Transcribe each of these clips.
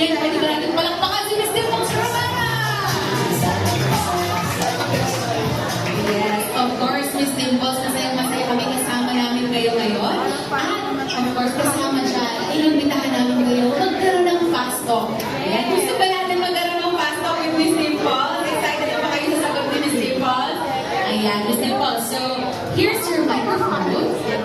again, pwede ba natin palakpakan si Miss Dimples Romana? Yes, of course, Miss Dimples, masaya-masaya kami kasama namin kayo ngayon. At of course, kasama dyan, inumbitahan namin kayo magkaroon ng fast talk. Ayan, gusto ba natin magkaroon ng fast talk with Miss Dimples? Excited na ba kayo sa sagot ni Miss Dimples? Ayan, Miss Dimples. So, here's your microphone.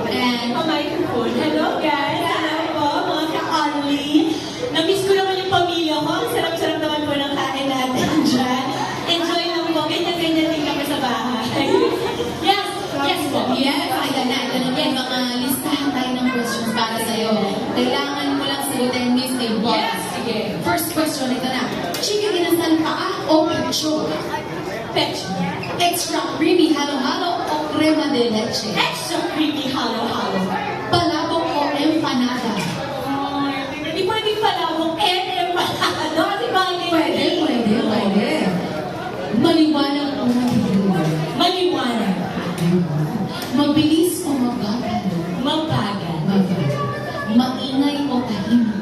And A microphone. Hello guys! Hello po mga ka-only. Na-miss ko naman yung pamilya ko. Ang sarap-sarap naman po ng kain natin dyan. Enjoy lang po. Ganyan-ganyan din kami sa bahay. Yes! Yes po. yes, ayan na. Ito na yan. Mga listahan tayo ng questions para sa'yo. Kailangan mo lang sagutin, Miss Dimples. Yes! Sige. First question, ito na. Chicken inasal paa o pecho? Pecho. Extra creamy halo-halo o crema de leche? Extra creamy halo-halo. Palabok o empanada? Hindi pwedeng palabok. Empanado. Di ba? Pwede. Maliwanag o madilim? Maliwanag. Mabilis o mabagal? Mabagal. Maingay o tahimik?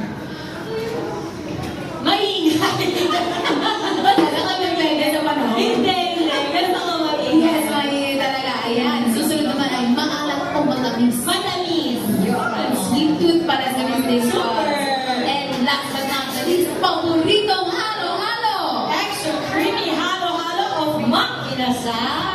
Maingay. Wala kami pwede sa panahon. Hindi. Ganun ako maingay. Yes, maingay talaga. Ayan. Susunod naman ay maalat o matamis? Matamis. Yun. Sweet tooth para sa Miss Dimples. Super. And last but not the least, paboritong halo-halo. Extra creamy halo-halo of Mang Inasal.